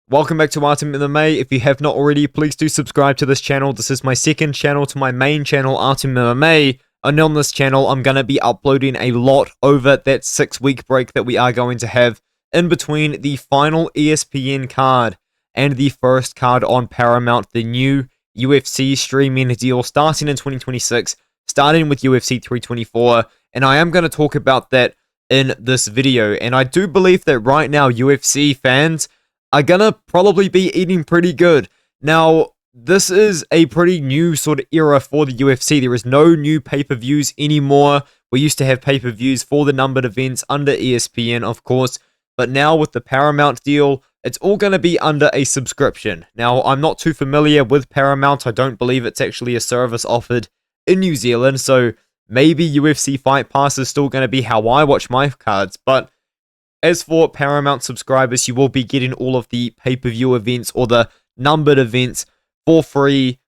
Welcome back to Ultimate MMA. If you have not already, please do subscribe to this channel. This is my second channel to my main channel, Ultimate MMA. And on this channel, I'm going to be uploading a lot over that 6-week break that we are going to have in between the final ESPN card and the first card on Paramount, the new UFC streaming deal starting in 2026, starting with UFC 324. And I am going to talk about that in this video. And I do believe that right now, UFC fans are gonna probably be eating pretty good. Now, this is a pretty new sort of era for the UFC. There is no new pay-per-views anymore. We used to have pay-per-views for the numbered events under ESPN, of course, but now with the Paramount deal, it's all going to be under a subscription. Now, I'm not too familiar with Paramount. I don't believe it's actually a service offered in New Zealand, so maybe UFC Fight Pass is still going to be how I watch my cards, but as for Paramount subscribers, you will be getting all of the pay-per-view events or the numbered events for free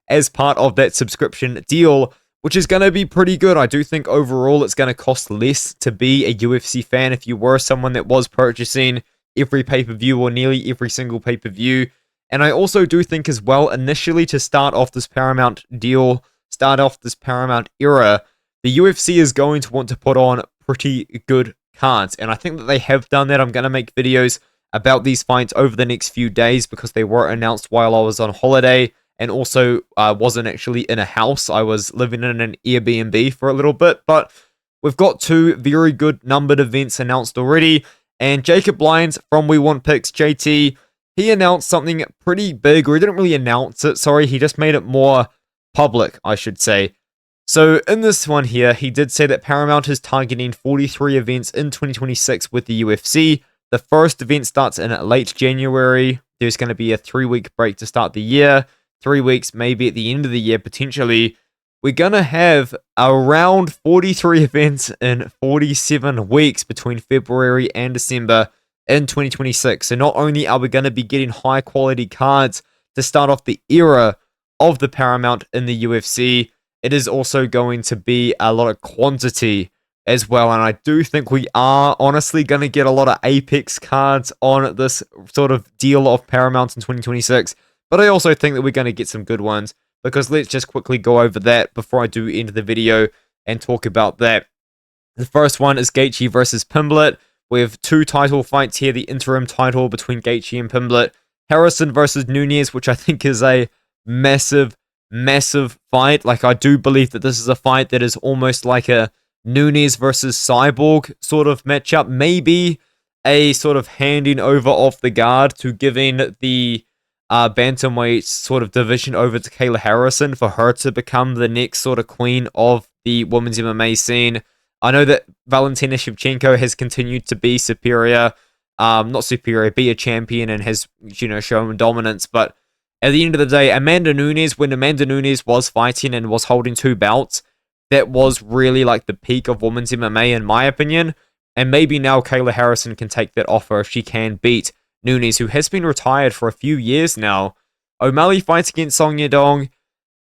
as part of that subscription deal, which is going to be pretty good. I do think overall it's going to cost less to be a UFC fan if you were someone that was purchasing every pay-per-view or nearly every single pay-per-view. And I also do think as well, initially to start off this Paramount deal, start off this Paramount era, the UFC is going to want to put on pretty good cards, and I think that they have done that. I'm going to make videos about these fights over the next few days because they were announced while I was on holiday, and also I wasn't actually in a house. I was living in an Airbnb for a little bit, but we've got two very good numbered events announced already, and Jacob Lyons from We Want Picks, JT, he announced something pretty big, or he didn't really announce it, sorry, he just made it more public, I should say. So in this one here, he did say that Paramount is targeting 43 events in 2026 with the UFC. The first event starts in late January. There's going to be a 3-week break to start the year. 3 weeks maybe at the end of the year potentially. We're going to have around 43 events in 47 weeks between February and December in 2026. So not only are we going to be getting high quality cards to start off the era of the Paramount in the UFC, it is also going to be a lot of quantity as well. And I do think we are honestly going to get a lot of Apex cards on this sort of deal of Paramount in 2026. But I also think that we're going to get some good ones, because let's just quickly go over that before I do end the video and talk about that. The first one is Gaethje versus Pimblett. We have two title fights here, the interim title between Gaethje and Pimblett. Harrison versus Nunes, which I think is a massive fight. Like, I do believe that this is a fight that is almost like a Nunes versus Cyborg sort of matchup. Maybe a sort of handing over off the guard to giving the bantamweight sort of division over to Kayla Harrison for her to become the next sort of queen of the women's MMA scene. I know that Valentina Shevchenko has continued to be superior, not superior, be a champion and has, you know, shown dominance, but at the end of the day, Amanda Nunes, when Amanda Nunes was fighting and was holding 2 belts, that was really like the peak of women's MMA in my opinion. And maybe now Kayla Harrison can take that offer if she can beat Nunes, who has been retired for a few years now. O'Malley fights against Song Yadong.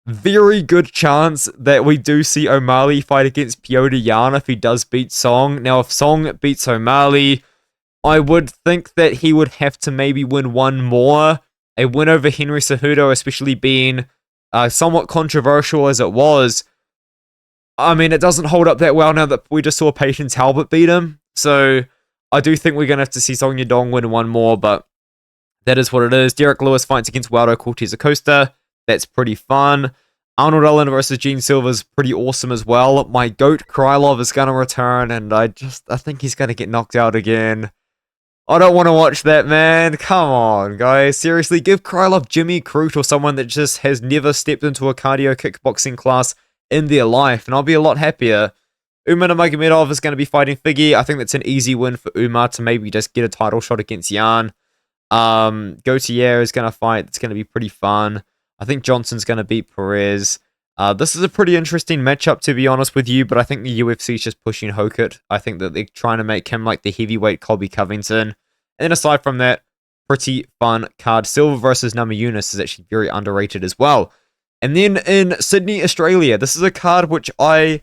Very good chance that we do see O'Malley fight against Piotr Yan if he does beat Song. Now, if Song beats O'Malley, I would think that he would have to maybe win one more. A win over Henry Cejudo, especially being somewhat controversial as it was. I mean, it doesn't hold up that well now that we just saw Patience Talbot beat him. So I do think we're going to have to see Song Yadong win one more, but that is what it is. Derek Lewis fights against Waldo Cortez Acosta. That's pretty fun. Arnold Allen versus Gene Silva is pretty awesome as well. My GOAT Krylov is going to return, and I think he's going to get knocked out again. I don't want to watch that, man. Come on, guys. Seriously, give Krylov Jimmy Crute or someone that just has never stepped into a cardio kickboxing class in their life, and I'll be a lot happier. Umar Nurmagomedov is going to be fighting Figgy. I think that's an easy win for Umar to maybe just get a title shot against Yan. Gautier is going to fight. It's going to be pretty fun. I think Johnson's going to beat Perez. This is a pretty interesting matchup, to be honest with you, but I think the UFC is just pushing Hokut. I think that they're trying to make him like the heavyweight Colby Covington. And then aside from that, pretty fun card. Silva versus Namajunas is actually very underrated as well. And then in Sydney, Australia, this is a card which I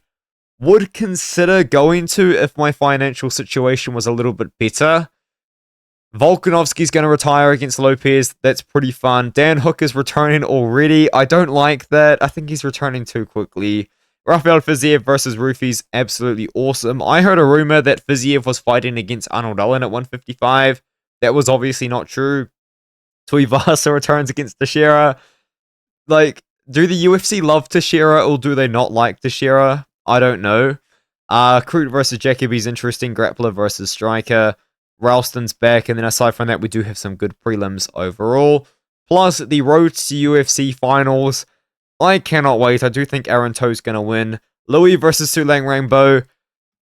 would consider going to if my financial situation was a little bit better. Volkanovski's going to retire against Lopez. That's pretty fun. Dan Hook is returning already. I don't like that. I think he's returning too quickly. Rafael Fiziev versus Rufi's absolutely awesome. I heard a rumor that Fiziev was fighting against Arnold Allen at 155. That was obviously not true. Tuivasa returns against Teixeira. Like, do the UFC love Teixeira or do they not like Teixeira? I don't know. Crute versus Jacoby's interesting. Grappler versus Striker. Ralston's back, and then aside from that, we do have some good prelims overall. Plus, the road to UFC finals. I cannot wait. I do think Aaron Toe's going to win. Louis versus Sulang Rainbow.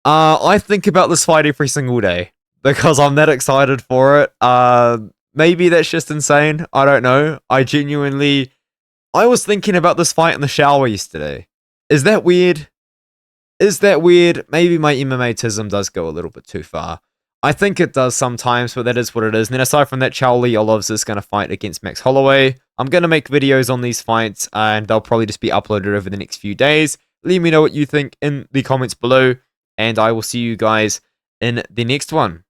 I think about this fight every single day because I'm that excited for it. Maybe that's just insane. I don't know. I was thinking about this fight in the shower yesterday. Is that weird? Maybe my MMA-tism does go a little bit too far. I think it does sometimes, but that is what it is. And then aside from that, Charlie Olives is going to fight against Max Holloway. I'm going to make videos on these fights, and they'll probably just be uploaded over the next few days. Let me know what you think in the comments below, and I will see you guys in the next one.